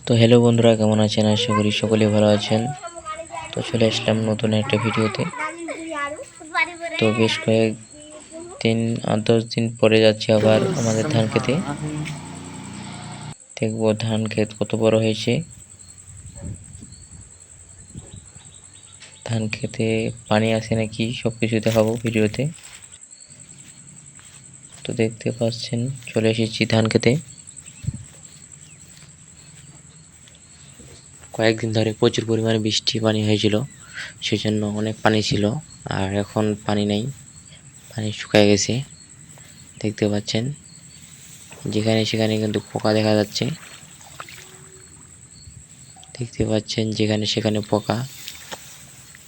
তো হ্যালো বন্ধুরা, কেমন আছেন? আশা করি সকলে ভালো আছেন। তো চলে আসলাম নতুন একটা ভিডিওতে। তো বেশ কয়েকদিন 10 দিন পরে যাচ্ছি আবার আমাদের ধান খেতে। দেখবো ধান ক্ষেত কত বড় হয়েছে, ধান খেতে পানি আছে নাকি সবকিছু দেখাবো ভিডিওতে। তো দেখতে পাচ্ছেন চলে এসেছি ধান খেতে। কয়েকদিন ধরে প্রচুর পরিমাণে বৃষ্টি পানি হয়েছিল, সেজন্য অনেক পানি ছিল। আর এখন পানি নেই, পানি শুকিয়ে গেছে। দেখতে পাচ্ছেন যেখানে সেখানে কিন্তু পোকা দেখা যাচ্ছে। দেখতে পাচ্ছেন যেখানে সেখানে পোকা,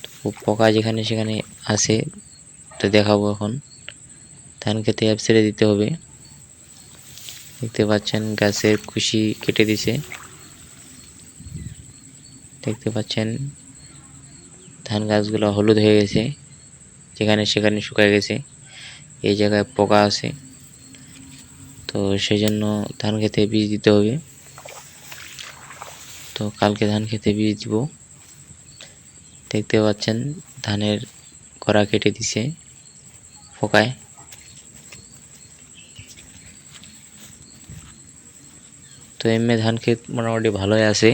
তো পোকা যেখানে সেখানে আছে। তো দেখাবো এখন ধান খেতে অ্যাপ ছেড়ে দিতে হবে। দেখতে পাচ্ছেন গাছের কুশি কেটে দিছে। দেখতে পাচ্ছেন ধান গাছগুলো হলুদ হয়ে গেছে, যেখানে সেখানে শুকিয়ে গেছে। এই জায়গায় পোকা আছে, তো সেই জন্য ধান খেতে বীজ দিতে হবে। তো কালকে ধান খেতে বীজ দিব। দেখতে পাচ্ছেন ধানের গোড়া কেটে দিছে পোকায়। তো এমনি ধান ক্ষেত মোটামুটি ভালোই আছে।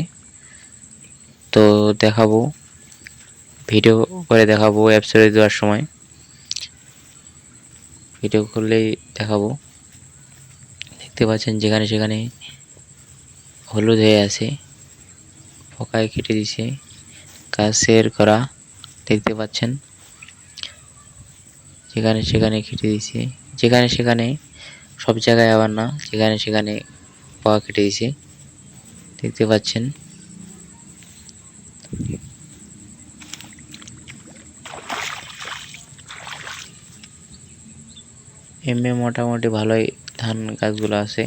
তো দেখাবো, ভিডিও করে দেখাবো অ্যাপ ছেড়ে দেওয়ার সময়। ভিডিও করলেই দেখাবো। দেখতে পাচ্ছেন যেখানে সেখানে হলুদ হয়ে আছে, পোকায় কেটে দিছে গাছের গোড়া। দেখতে পাচ্ছেন যেখানে সেখানে কেটে দিছে, যেখানে সেখানে, সব জায়গায় আবার না, যেখানে সেখানে পোকা কেটে দিছে। দেখতে পাচ্ছেন এমনি মোটামুটি ভালোই ধান গাছগুলো আছে।